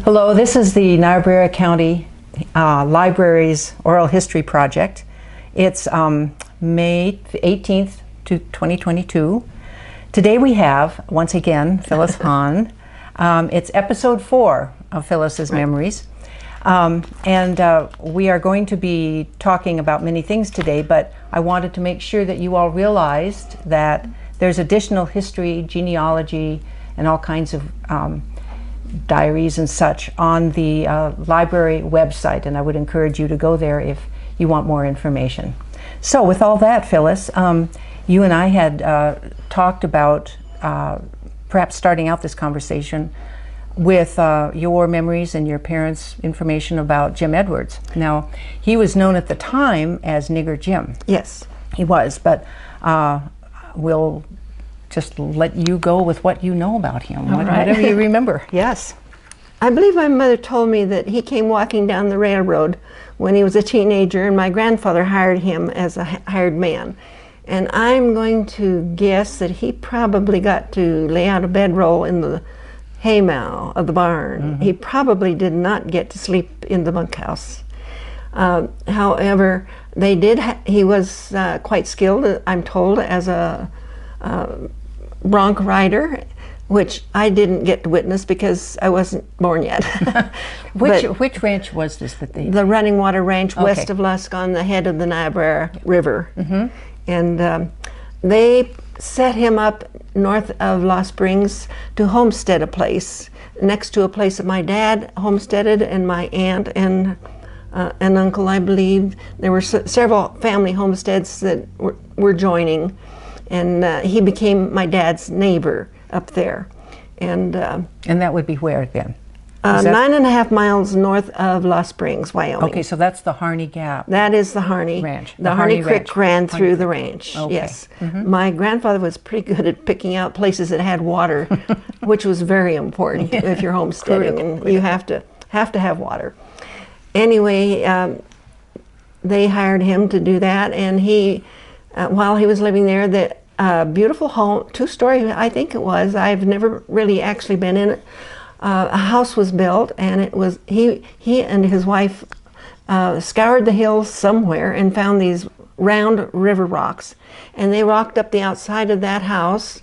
Hello, this is the Niobrara County Library's Oral History Project. It's May 18th to 2022. Today we have, once again, Phyllis Hahn. It's episode 4 of Phyllis's Memories. We are going to be talking about many things today, but I wanted to make sure that you all realized that there's additional history, genealogy, and all kinds of diaries and such on the library website, and I would encourage you to go there if you want more information. So with all that, Phyllis, you and I had talked about perhaps starting out this conversation with your memories and your parents' information about Jim Edwards. Now, he was known at the time as Nigger Jim. Yes. He was, but we'll just let you go with what you know about him, whatever you remember. Yes. I believe my mother told me that he came walking down the railroad when he was a teenager, and my grandfather hired him as a hired man. And I'm going to guess that he probably got to lay out a bedroll in the haymow of the barn. Mm-hmm. He probably did not get to sleep in the bunkhouse. However, he was quite skilled, I'm told, as a bronc rider, which I didn't get to witness because I wasn't born yet. Which ranch was this that they... The Running Water Ranch, okay, west of Lusk, on the head of the Niobrara River. Mm-hmm. And they set him up north of Lost Springs to homestead a place, next to a place that my dad homesteaded, and my aunt and an uncle, I believe. There were several family homesteads that were joining, and he became my dad's neighbor up there. And that would be where then? 9.5 miles north of Lost Springs, Wyoming. Okay, so that's the Harney Gap. That is the Harney Ranch. The Harney Creek ran through the ranch. Okay. Yes. Mm-hmm. My grandfather was pretty good at picking out places that had water, which was very important if you're homesteading, and you have to have water. Anyway, they hired him to do that, and he, while he was living there, the beautiful home, 2-story, I think it was. I've never really actually been in it. A house was built, and it was he and his wife scoured the hills somewhere and found these round river rocks, and they rocked up the outside of that house,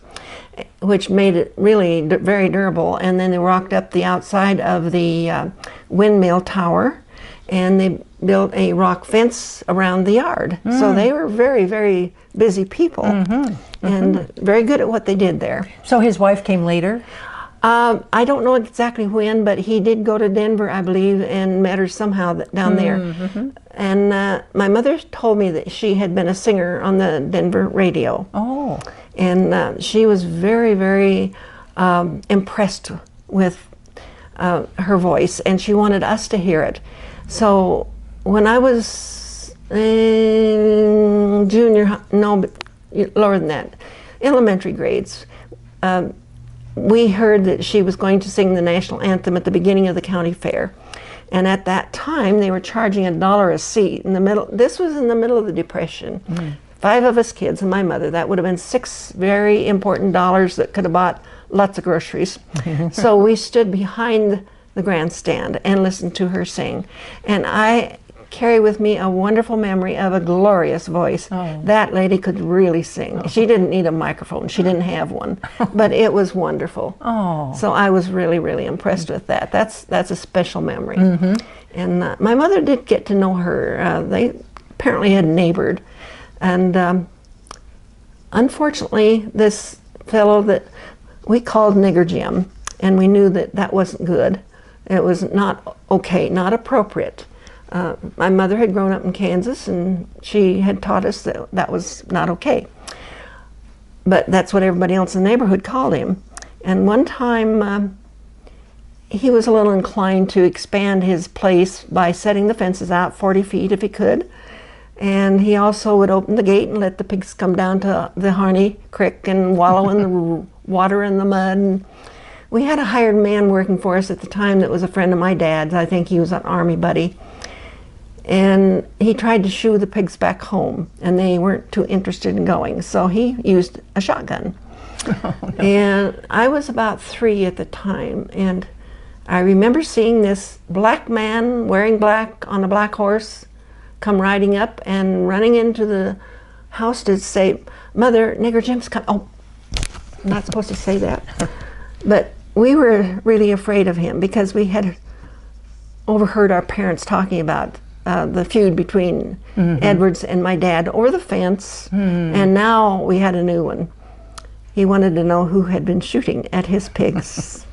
which made it really very durable. And then they rocked up the outside of the windmill tower, and they built a rock fence around the yard. So they were very, very busy people, and very good at what they did there. So his wife came later? I don't know exactly when, but he did go to Denver, I believe, and met her somehow down there. Mm-hmm. And my mother told me that she had been a singer on the Denver radio. Oh. And she was very, very impressed with her voice, and she wanted us to hear it. So when I was in lower than that, elementary grades, we heard that she was going to sing the national anthem at the beginning of the county fair. And at that time, they were charging $1 a seat. This was in the middle of the Depression. 5 of us kids and my mother. That would have been 6 very important dollars that could have bought lots of groceries. So we stood behind the grandstand and listened to her sing. And I carry with me a wonderful memory of a glorious voice. Oh. That lady could really sing. Oh. She didn't need a microphone. She didn't have one, but it was wonderful. Oh. So I was really, really impressed with that. That's a special memory. Mm-hmm. And my mother did get to know her. They apparently had neighbored. And unfortunately, this fellow that we called Nigger Jim, and we knew that that wasn't good. It was not okay, not appropriate. My mother had grown up in Kansas, and she had taught us that that was not okay. But that's what everybody else in the neighborhood called him. And one time, he was a little inclined to expand his place by setting the fences out 40 feet if he could. And he also would open the gate and let the pigs come down to the Harney Creek and wallow in the water and the mud. And we had a hired man working for us at the time that was a friend of my dad's. I think he was an Army buddy. And he tried to shoo the pigs back home, and they weren't too interested in going, so he used a shotgun. Oh, no. And I was about 3 at the time, and I remember seeing this black man wearing black on a black horse come riding up and running into the house to say, "Mother, Nigger Jim's come." Oh, I'm not supposed to say that. But we were really afraid of him because we had overheard our parents talking about the feud between Edwards and my dad over the fence, and now we had a new one. He wanted to know who had been shooting at his pigs.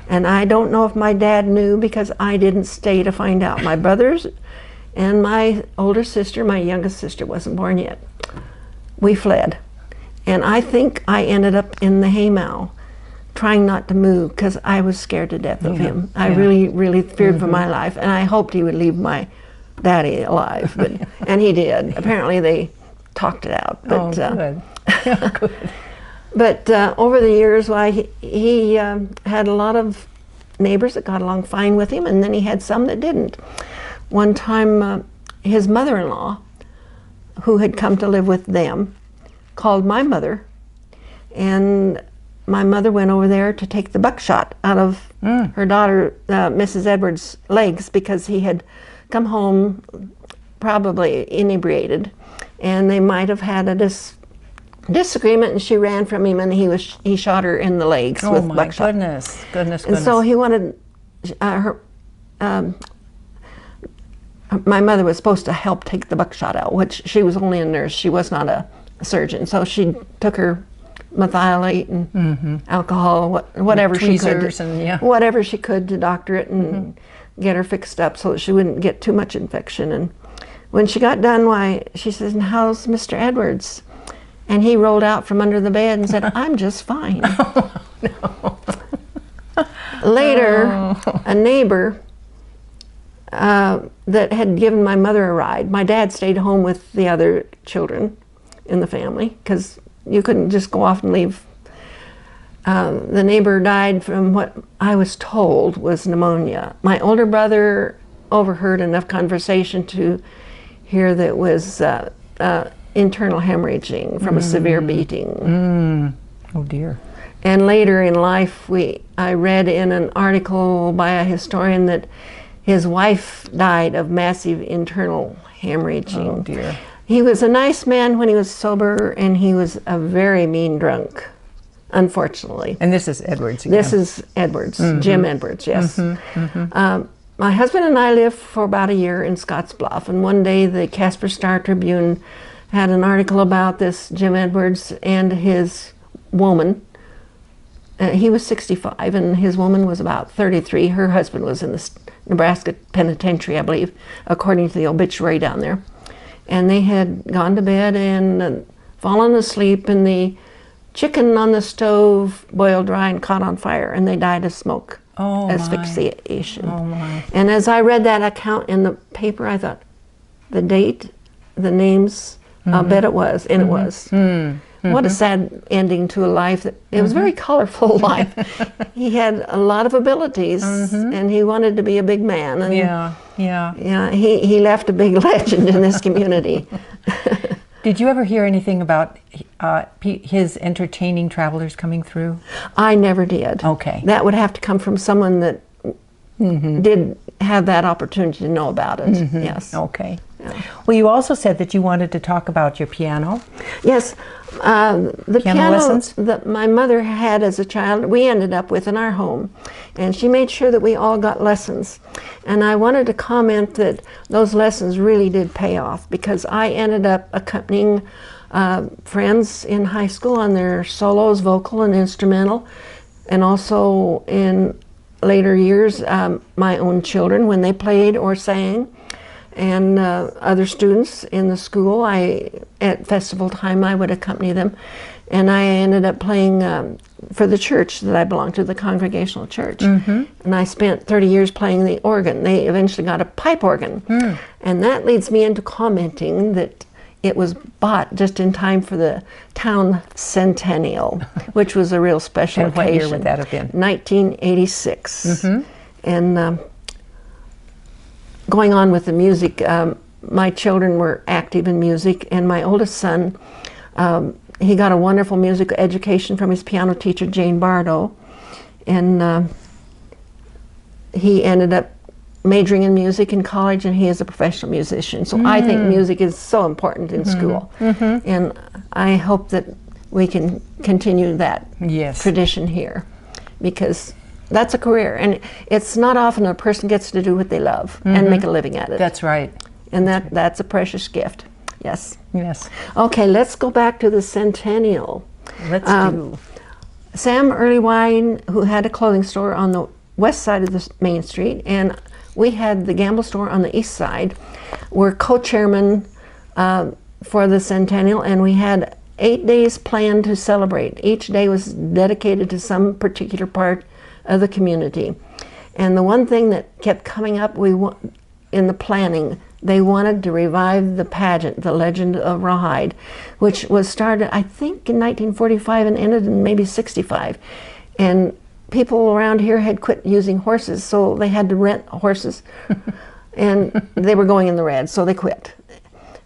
And I don't know if my dad knew because I didn't stay to find out. My brothers and my older sister, my youngest sister, wasn't born yet. We fled. And I think I ended up in the haymow, trying not to move because I was scared to death of him. I really, really feared for my life, and I hoped he would leave my daddy alive. But and he did. Apparently they talked it out. But, good. Good. But over the years, he had a lot of neighbors that got along fine with him, and then he had some that didn't. One time, his mother-in-law, who had come to live with them, called my mother, and my mother went over there to take the buckshot out of her daughter, Mrs. Edwards' legs, because he had come home probably inebriated, and they might have had a disagreement, and she ran from him, and he shot her in the legs with buckshot. Goodness. And so he wanted her. My mother was supposed to help take the buckshot out, which she was only a nurse. She was not a surgeon. So she took her methylate and alcohol, whatever she could, whatever she could to doctor it and get her fixed up so that she wouldn't get too much infection. And when she got done, she says, "And how's Mr. Edwards?" And he rolled out from under the bed and said, "I'm just fine." Oh, no. Later, a neighbor that had given my mother a ride, my dad stayed home with the other children in the family because you couldn't just go off and leave. The neighbor died from what I was told was pneumonia. My older brother overheard enough conversation to hear that it was internal hemorrhaging from a severe beating. Oh dear. And later in life, I read in an article by a historian that his wife died of massive internal hemorrhaging. Oh dear. He was a nice man when he was sober, and he was a very mean drunk, unfortunately. And this is Edwards again. This is Edwards, Jim Edwards, yes. My husband and I lived for about a year in Scottsbluff, and one day the Casper Star Tribune had an article about this Jim Edwards and his woman. He was 65 and his woman was about 33. Her husband was in the Nebraska penitentiary, I believe, according to the obituary down there. And they had gone to bed and fallen asleep, and the chicken on the stove boiled dry and caught on fire, and they died of smoke asphyxiation. Oh my. And as I read that account in the paper, I thought, the date, the names, I'll bet it was, and it was. What a sad ending to a life. It was a very colorful life. He had a lot of abilities, and he wanted to be a big man. And yeah, he left a big legend in this community. Did you ever hear anything about his entertaining travelers coming through? I never did. Okay. That would have to come from someone that did have that opportunity to know about it. Yes. Okay. Yeah. Well, you also said that you wanted to talk about your piano. Yes. The piano lessons that my mother had as a child, we ended up with in our home. And she made sure that we all got lessons. And I wanted to comment that those lessons really did pay off, because I ended up accompanying friends in high school on their solos, vocal and instrumental, and also in later years, my own children when they played or sang, and other students in the school. At festival time, I would accompany them, and I ended up playing for the church that I belonged to, the Congregational Church. And I spent 30 years playing the organ. They eventually got a pipe organ, and that leads me into commenting that it was bought just in time for the town centennial, which was a real special occasion. And what year would that have been? 1986. And going on with the music, my children were active in music, and my oldest son, he got a wonderful music education from his piano teacher, Jane Bardo. And he ended up majoring in music in college, and he is a professional musician. So I think music is so important in school. And I hope that we can continue that tradition here, because that's a career, and it's not often a person gets to do what they love and make a living at it. That's right. And that's a precious gift. Yes. Yes. Okay, let's go back to the centennial. Let's do. Sam Earlywine, who had a clothing store on the west side of the main street, and we had the Gamble store on the east side, were co-chairmen for the centennial, and we had 8 days planned to celebrate. Each day was dedicated to some particular part of the community. And the one thing that kept coming up in the planning, they wanted to revive the pageant, the Legend of Rawhide, which was started, I think, in 1945 and ended in maybe 65. And people around here had quit using horses, so they had to rent horses. And they were going in the red, so they quit.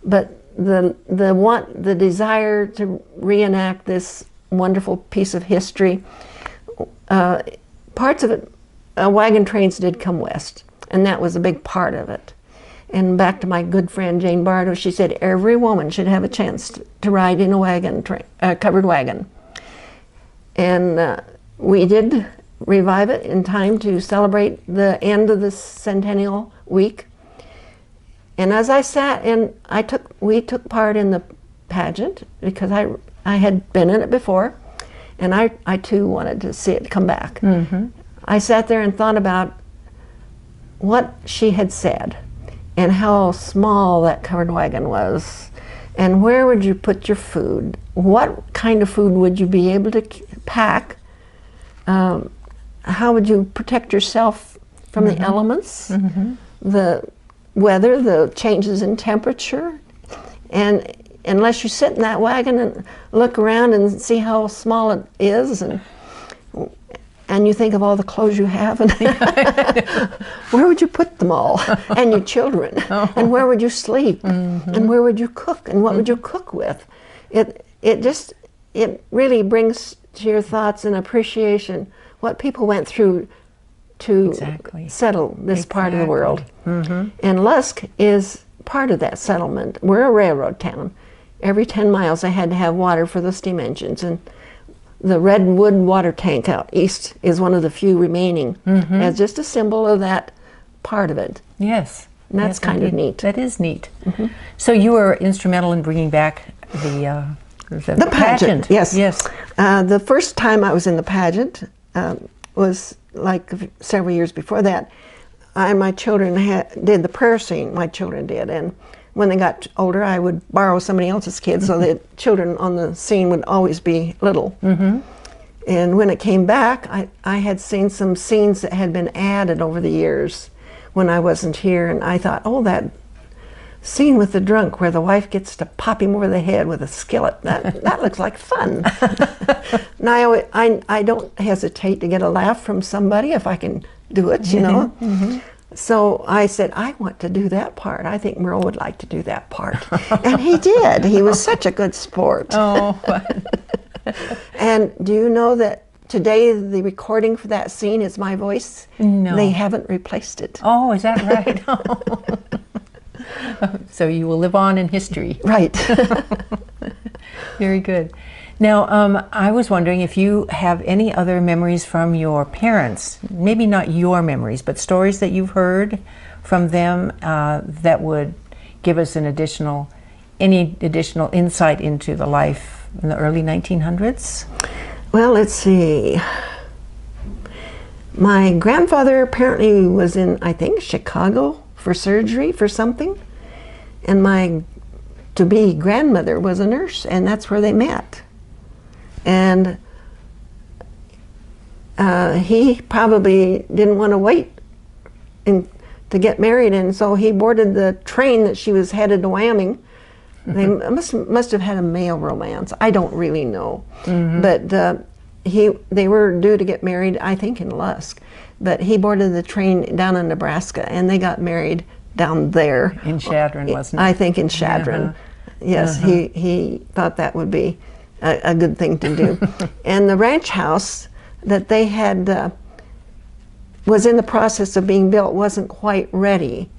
But the desire to reenact this wonderful piece of history, parts of it, wagon trains did come west, and that was a big part of it. And back to my good friend Jane Bardo, she said every woman should have a chance to ride in a wagon train, covered wagon. And we did revive it in time to celebrate the end of the centennial week. And as I sat and we took part in the pageant, because I had been in it before, and I too wanted to see it come back. I sat there and thought about what she had said, and how small that covered wagon was, and where would you put your food? What kind of food would you be able to pack? How would you protect yourself from the elements, the weather, the changes in temperature? And unless you sit in that wagon and look around and see how small it is, and you think of all the clothes you have, and where would you put them all? And your children, and where would you sleep? And where would you cook? And what would you cook with? It really brings to your thoughts an appreciation what people went through to settle this part of the world. And Lusk is part of that settlement. We're a railroad town. Every 10 miles I had to have water for the steam engines, and the red wood water tank out east is one of the few remaining as just a symbol of that part of it. Yes. And that's kind of neat. That is neat. So you were instrumental in bringing back the pageant. Yes. Yes. The first time I was in the pageant was like several years before that. My children did the prayer scene, my children did, and when they got older I would borrow somebody else's kids so that children on the scene would always be little. And when it came back, I had seen some scenes that had been added over the years when I wasn't here, and I thought, oh, that scene with the drunk where the wife gets to pop him over the head with a skillet, that looks like fun. Now I don't hesitate to get a laugh from somebody if I can do it, you know. So I said, I want to do that part. I think Merle would like to do that part. And he did. He was such a good sport. Oh. And do you know that today the recording for that scene is my voice? No. They haven't replaced it. Oh, is that right? So you will live on in history. Right. Very good. Now, I was wondering if you have any other memories from your parents, maybe not your memories, but stories that you've heard from them that would give us any additional insight into the life in the early 1900s? Well, let's see. My grandfather apparently was in, I think, Chicago for surgery for something, and my to-be grandmother was a nurse, and that's where they met. And he probably didn't want to wait to get married, and so he boarded the train that she was headed to Wyoming. They must have had a male romance. I don't really know, but they were due to get married, I think, in Lusk. But he boarded the train down in Nebraska, and they got married down there. In Chadron, wasn't it? I think in Chadron. Yes, he thought that would be a good thing to do. And the ranch house that they had was in the process of being built, wasn't quite ready.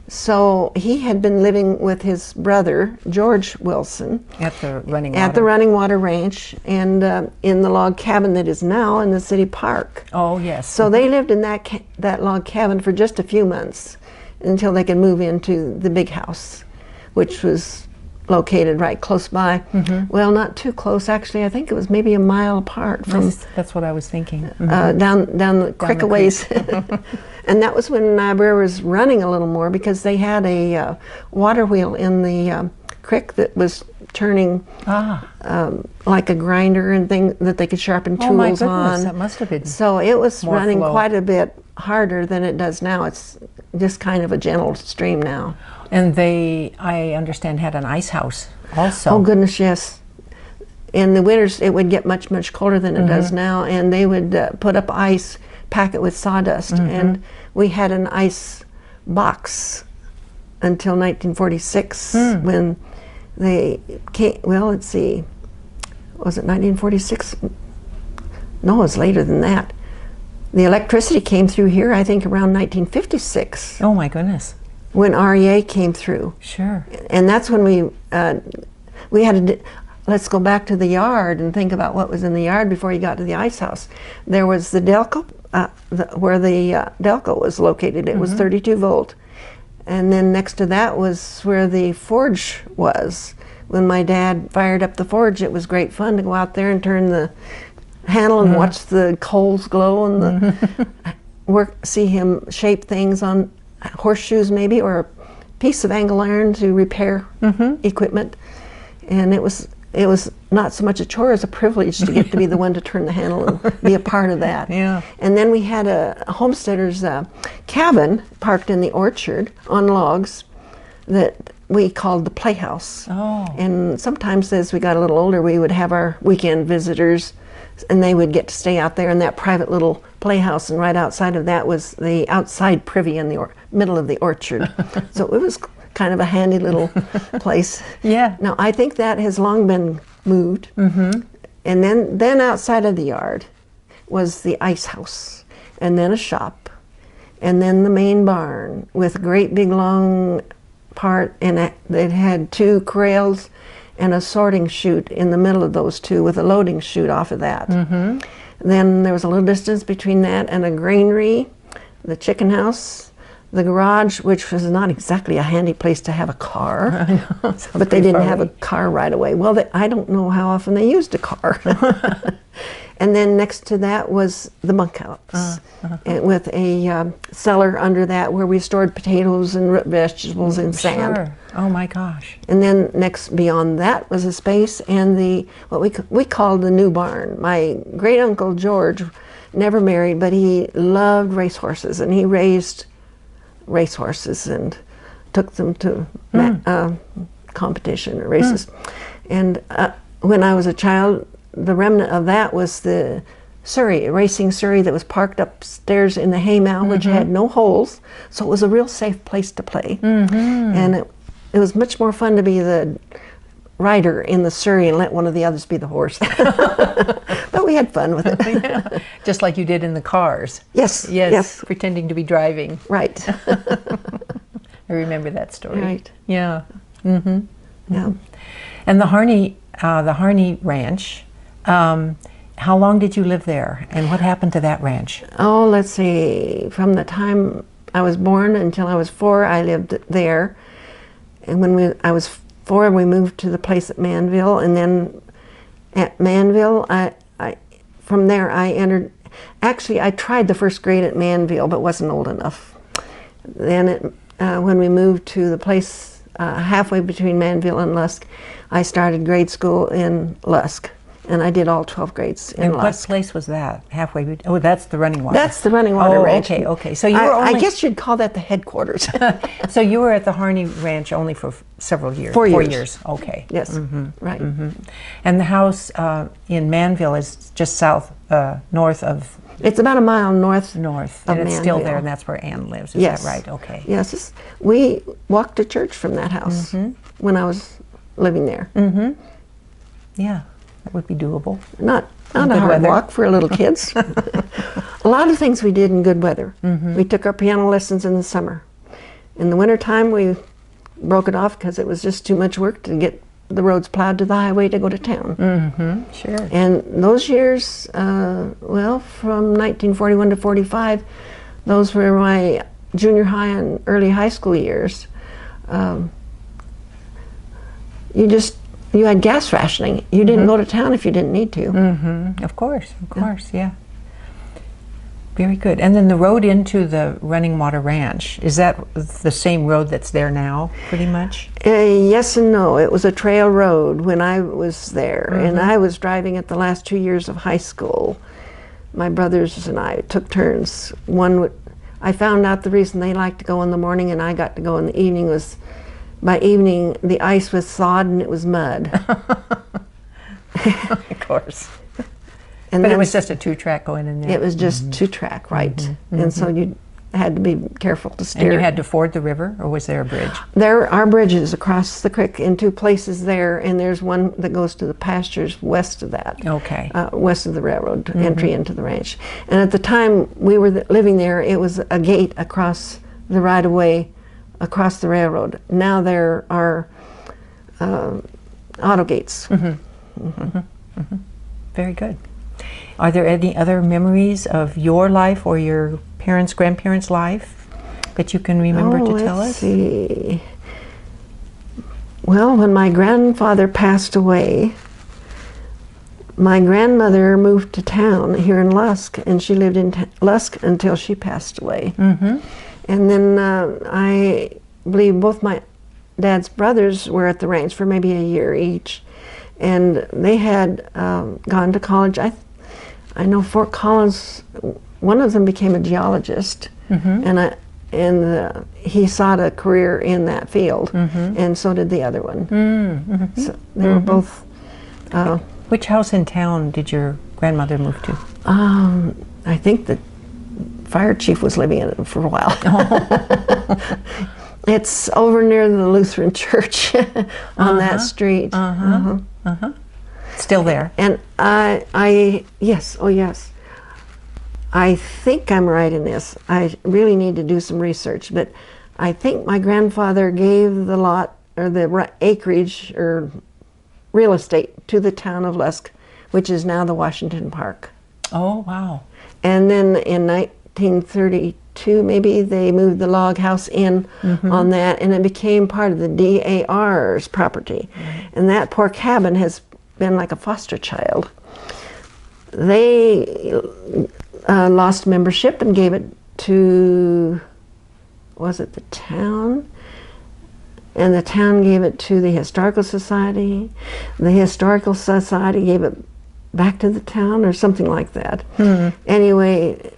So he had been living with his brother, George Wilson, At the running water. at the Running Water Ranch, and in the log cabin that is now in the city park. Oh, yes. So they lived in that log cabin for just a few months until they could move into the big house, which was located right close by. Well, not too close, actually. I think it was maybe a mile apart from That's what I was thinking. down the creek a ways. And that was when Niobrara was running a little more, because they had a water wheel in the creek that was turning like a grinder and thing that they could sharpen tools Oh my goodness, on. that must have been. So it was more running flow. quite a bit harder than it does now. It's just kind of a gentle stream now. And they, I understand, had an ice house also. Oh goodness, yes. In the winters, it would get much, much colder than it does now, and they would put up ice, pack it with sawdust, and we had an ice box until 1946 when they came. Well, let's see, was it 1946? No, it was later than that. The electricity came through here, I think, around 1956 Oh my goodness. when REA came through. Sure. And that's when we had to, let's go back to the yard and think about what was in the yard before you got to the ice house. There was the Delco, where the Delco was located. It was 32 volt. And then next to that was where the forge was. When my dad fired up the forge, it was great fun to go out there and turn the handle and watch the coals glow and the see him shape things on horseshoes maybe, or a piece of angle iron to repair equipment. And it was not so much a chore as a privilege to get to be the one to turn the handle and be a part of that. Yeah. And then we had a homesteader's cabin parked in the orchard on logs that we called the playhouse. Oh. And sometimes as we got a little older, we would have our weekend visitors, and they would get to stay out there in that private little playhouse, and right outside of that was the outside privy in the middle of the orchard. So it was kind of a handy little place. Yeah. Now I think that has long been moved. And then outside of the yard was the ice house, and then a shop, and then the main barn with a great big long part, and it had two corrals and a sorting chute in the middle of those two with a loading chute off of that. Then there was a little distance between that and a granary, the chicken house, the garage, which was not exactly a handy place to have a car, but they didn't have a car right away. Well, I don't know how often they used a car. And then next to that was the bunkhouse, and with a cellar under that where we stored potatoes and root vegetables and sand. Sure. Oh my gosh. And then next beyond that was a space and what we called the new barn. My great uncle George never married, but he loved racehorses, and he raised racehorses and took them to competition or races. And when I was a child, the remnant of that was the Surrey, racing Surrey that was parked upstairs in the haymow, which had no holes, so it was a real safe place to play. And it was much more fun to be the rider in the Surrey and let one of the others be the horse. But we had fun with it. Yeah. Just like you did in the cars. Yes, Yes. yes. Pretending to be driving. Right. I remember that story. Right. Yeah. Yeah. And the Harney Ranch, how long did you live there, and what happened to that ranch? Oh, let's see. From the time I was born until I was 4, I lived there. And when I was 4, we moved to the place at Manville, and then at Manville, from there I entered. Actually, I tried the first grade at Manville, but wasn't old enough. Then, when we moved to the place halfway between Manville and Lusk, I started grade school in Lusk, and I did all 12 grades in And Lusk. what place was that? Halfway? Oh, that's the Running Water. That's the Running Water Ranch. Okay. So you were I only. guess you'd call that the headquarters. So you were at the Harney Ranch only for several years. 4 years. 4 years. Okay. Yes, right. And the house in Manville is just north of. It's about a mile north. And it's still there, and that's where Ann lives. Is Yes. that right? Okay. Yes, we walked to church from that house when I was living there. Yeah, that would be doable. Not Not a hard walk for little kids. A lot of things we did in good weather. We took our piano lessons in the summer. In the wintertime, we broke it off because it was just too much work to get the roads plowed to the highway to go to town. Sure. And those years, well, from 1941 to 45, those were my junior high and early high school years. You had gas rationing. You didn't go to town if you didn't need to. Of course, yeah. Very good. And then the road into the Running Water Ranch, is that the same road that's there now, pretty much? Yes and no. It was a trail road when I was there, and I was driving it the last 2 years of high school. My brothers and I took turns. I found out the reason they liked to go in the morning and I got to go in the evening was, by evening, the ice was thawed and it was mud. Of course. But it was just a 2-track going in there. It was just 2-track, right. And so you had to be careful to steer. And you had to ford the river, or was there a bridge? There are bridges across the creek in 2 places there, and there's one that goes to the pastures west of that. Okay. West of the railroad entry into the ranch. And at the time we were living there, it was a gate across the right-of-way, across the railroad. Now there are auto gates. Very good. Are there any other memories of your life or your parents, grandparents' life that you can remember to tell us? Let's see. Well, when my grandfather passed away, my grandmother moved to town here in Lusk, and she lived in Lusk until she passed away. And then I believe both my dad's brothers were at the ranch for maybe a year each, and they had gone to college. I know Fort Collins, one of them became a geologist, and he sought a career in that field, and so did the other one. So they were both. Which house in town did your grandmother move to? I think the fire chief was living in it for a while. It's over near the Lutheran church on that street. Still there? And yes, oh yes. I think I'm right in this. I really need to do some research, but I think my grandfather gave the lot, or the acreage, or real estate to the town of Lusk, which is now the Washington Park. Oh, wow. And then in 1932, maybe, they moved the log house in on that, and it became part of the DAR's property. And that poor cabin has been like a foster child. They lost membership and gave it to, was it the town? And the town gave it to the Historical Society. The Historical Society gave it back to the town, or something like that. Anyway,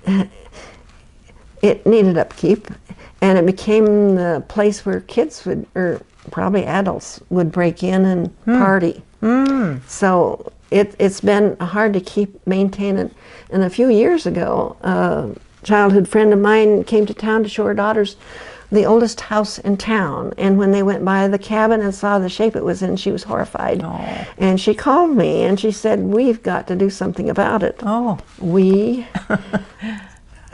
it needed upkeep, and it became the place where kids would, or probably adults, would break in and party. So it's been hard to maintain it. And a few years ago, a childhood friend of mine came to town to show her daughters the oldest house in town, and when they went by the cabin and saw the shape it was in, she was horrified. And she called me and she said, "We've got to do something about it."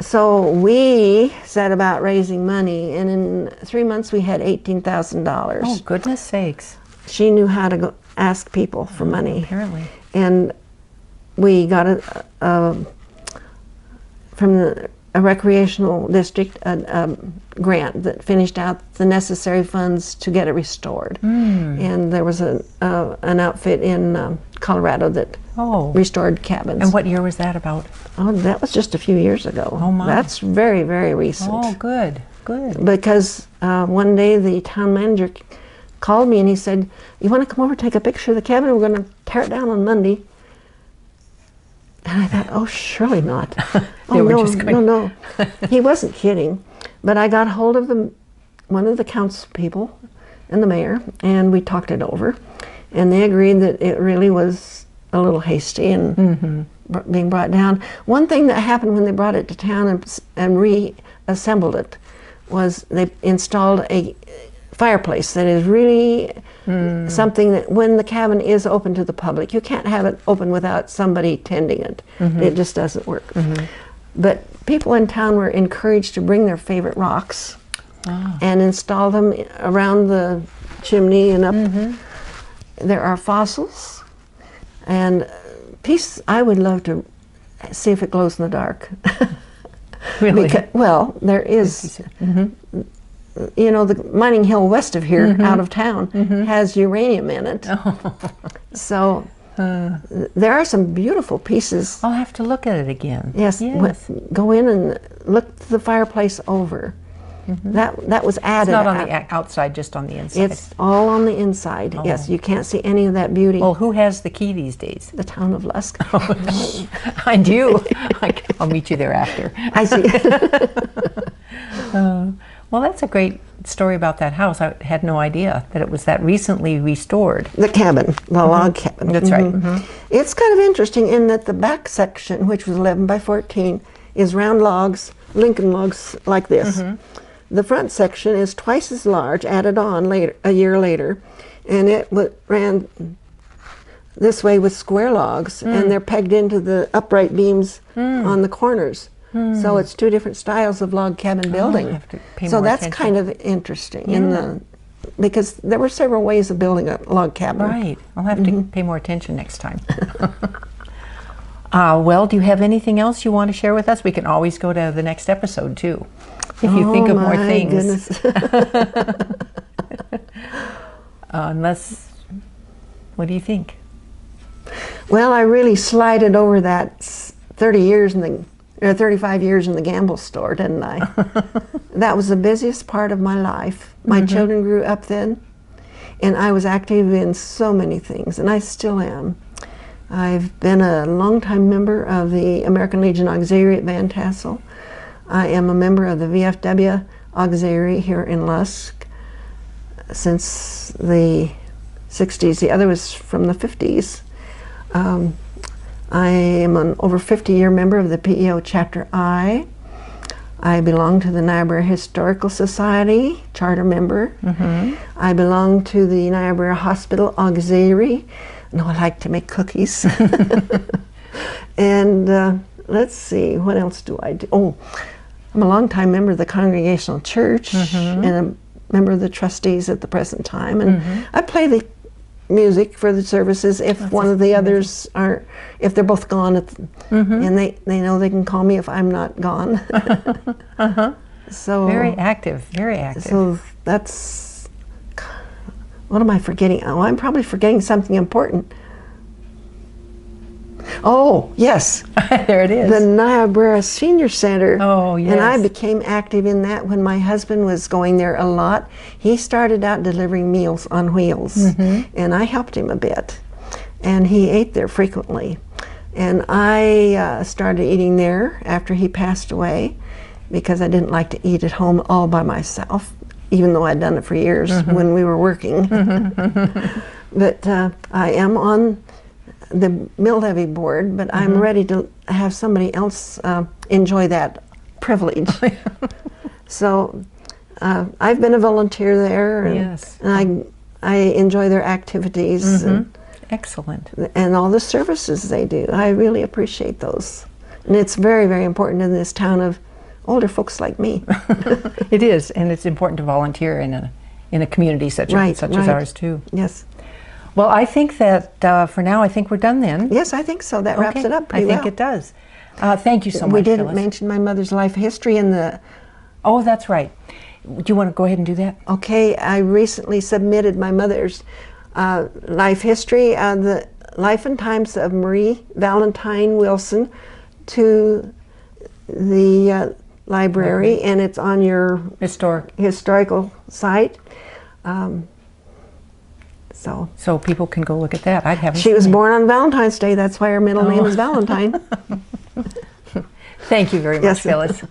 So we set about raising money, and in 3 months we had $18,000. Oh, goodness sakes. She knew how to go ask people for money. Apparently. And we got from a recreational district a grant that finished out the necessary funds to get it restored. And there was an outfit in Colorado that restored cabins. And what year was that about? Oh, that was just a few years ago. Oh my. That's very, very recent. Oh, good, good. Because one day the town manager called me and he said, "You want to come over, take a picture of the cabin? We're going to tear it down on Monday." And I thought, oh, surely not. No. He wasn't kidding. But I got hold of one of the council people and the mayor, and we talked it over. And they agreed that it really was a little hasty and being brought down. One thing that happened when they brought it to town and reassembled it was they installed a fireplace that is really something that when the cabin is open to the public, you can't have it open without somebody tending it. It just doesn't work. But people in town were encouraged to bring their favorite rocks and install them around the chimney and up. There are fossils and piece. I would love to see if it glows in the dark. Really? Well, there is. You know, the mining hill west of here, out of town, has uranium in it. So there are some beautiful pieces. I'll have to look at it again. Yes, go in and look the fireplace over. That was added. It's not on the outside, just on the inside. It's all on the inside. Yes, you can't see any of that beauty. Well, who has the key these days? The town of Lusk. I do. I'll meet you there after. I see. Well, that's a great story about that house. I had no idea that it was that recently restored. The cabin, the log cabin. That's right. It's kind of interesting in that the back section, which was 11 by 14, is round logs, Lincoln logs like this. The front section is twice as large, added on later, a year later, and it ran this way with square logs, and they're pegged into the upright beams on the corners. So it's two different styles of log cabin building. I have to pay So more that's attention. kind of interesting because there were several ways of building a log cabin. Right. I'll have to pay more attention next time. Well, do you have anything else you want to share with us? We can always go to the next episode too, if you think of more things. Unless, what do you think? Well, I really slided over that 35 years in the Gamble store, didn't I? That was the busiest part of my life. My children grew up then, and I was active in so many things, and I still am. I've been a longtime member of the American Legion Auxiliary at Van Tassel. I am a member of the VFW Auxiliary here in Lusk since the 60s. The other was from the 50s. I am an over 50-year member of the PEO Chapter I. I belong to the Niobrara Historical Society, charter member. I belong to the Niobrara Hospital Auxiliary. No, I like to make cookies. And let's see, what else do I do? Oh, I'm a longtime member of the Congregational Church and a member of the trustees at the present time. And I play the music for the services if one of the others are, if they're both gone, and they know they can call me if I'm not gone. So Very active, very active. So that's, what am I forgetting? Oh, I'm probably forgetting something important. Oh, yes. There it is. The Niobrara Senior Center. Oh, yes. And I became active in that when my husband was going there a lot. He started out delivering meals on wheels, and I helped him a bit. And he ate there frequently. And I started eating there after he passed away because I didn't like to eat at home all by myself, even though I'd done it for years when we were working. But I am on the mill levy board, but I'm ready to have somebody else enjoy that privilege. So I've been a volunteer there, and I enjoy their activities and, excellent, and all the services they do. I really appreciate those, and it's very, very important in this town of older folks like me. It is, and it's important to volunteer in a community such as ours too. Yes. Well, I think that for now, I think we're done then. Yes, I think so. That wraps it up pretty well. I think it does. Thank you so much, We didn't Phyllis. mention my mother's life history in the... Oh, that's right. Do you want to go ahead and do that? Okay, I recently submitted my mother's life history, the life and times of Marie Valentine Wilson, to the library, and it's on your historical site. So people can go look at that. I haven't. She was born on Valentine's Day. That's why her middle name is Valentine. Thank you very much, Phyllis.